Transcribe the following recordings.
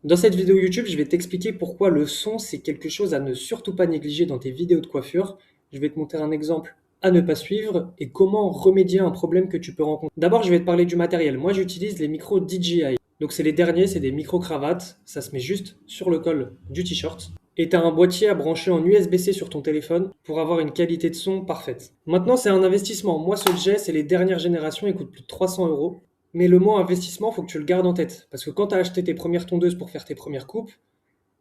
Dans cette vidéo YouTube, je vais t'expliquer pourquoi le son, c'est quelque chose à ne surtout pas négliger dans tes vidéos de coiffure. Je vais te montrer un exemple à ne pas suivre et comment remédier à un problème que tu peux rencontrer. D'abord, je vais te parler du matériel. Moi, j'utilise les micros DJI. Donc, c'est les derniers, c'est des micro-cravates. Ça se met juste sur le col du t-shirt. Et tu as un boîtier à brancher en USB-C sur ton téléphone pour avoir une qualité de son parfaite. Maintenant, c'est un investissement. Moi, ce que j'ai, c'est les dernières générations, ils coûtent plus de 300 euros. Mais le mot investissement, faut que tu le gardes en tête. Parce que quand tu as acheté tes premières tondeuses pour faire tes premières coupes,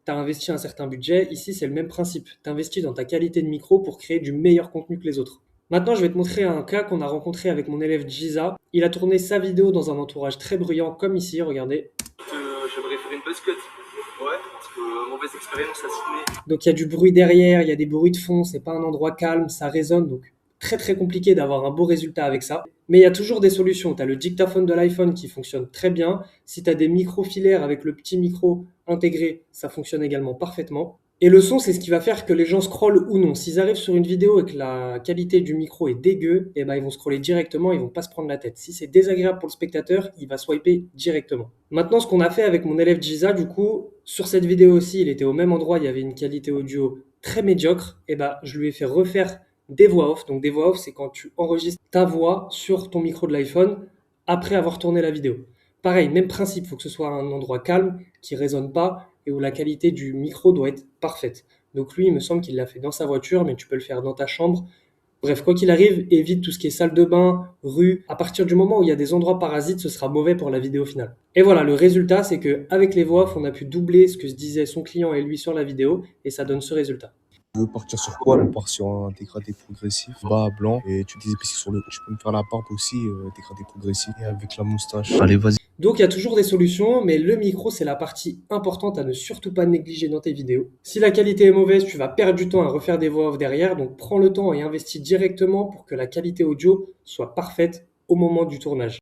tu as investi un certain budget. Ici, c'est le même principe. Tu investis dans ta qualité de micro pour créer du meilleur contenu que les autres. Maintenant, je vais te montrer un cas qu'on a rencontré avec mon élève Giza. Il a tourné sa vidéo dans un entourage très bruyant, comme ici, regardez. J'aimerais faire une buzz cut. Ouais, parce que mauvaise expérience à Sydney. Donc il y a du bruit derrière, il y a des bruits de fond, c'est pas un endroit calme, ça résonne, donc très très compliqué d'avoir un beau résultat avec ça. Mais il y a toujours des solutions. Tu as le dictaphone de l'iPhone qui fonctionne très bien. Si tu as des micros filaires avec le petit micro intégré, ça fonctionne également parfaitement. Et le son, c'est ce qui va faire que les gens scrollent ou non. S'ils arrivent sur une vidéo et que la qualité du micro est dégueu, eh ben, ils vont scroller directement, ils vont pas se prendre la tête. Si c'est désagréable pour le spectateur, il va swiper directement. Maintenant, ce qu'on a fait avec mon élève Giza, du coup, sur cette vidéo aussi, il était au même endroit, il y avait une qualité audio très médiocre. Et ben, je lui ai fait refaire des voix off. Donc des voix off, c'est quand tu enregistres ta voix sur ton micro de l'iPhone après avoir tourné la vidéo. Pareil, même principe, il faut que ce soit un endroit calme, qui résonne pas et où la qualité du micro doit être parfaite. Donc lui, il me semble qu'il l'a fait dans sa voiture, mais tu peux le faire dans ta chambre. Bref, quoi qu'il arrive, évite tout ce qui est salle de bain, rue. À partir du moment où il y a des endroits parasites, ce sera mauvais pour la vidéo finale. Et voilà, le résultat, c'est qu'avec les voix off, on a pu doubler ce que se disait son client et lui sur la vidéo, et ça donne ce résultat. Tu veux partir sur quoi? On part sur un dégradé progressif, bas blanc, et tu disais parce que sur le tu peux me faire la barbe aussi, dégradé progressif, et avec la moustache. Allez, vas-y. Donc il y a toujours des solutions, mais le micro, c'est la partie importante à ne surtout pas négliger dans tes vidéos. Si la qualité est mauvaise, tu vas perdre du temps à refaire des voix off derrière, donc prends le temps et investis directement pour que la qualité audio soit parfaite au moment du tournage.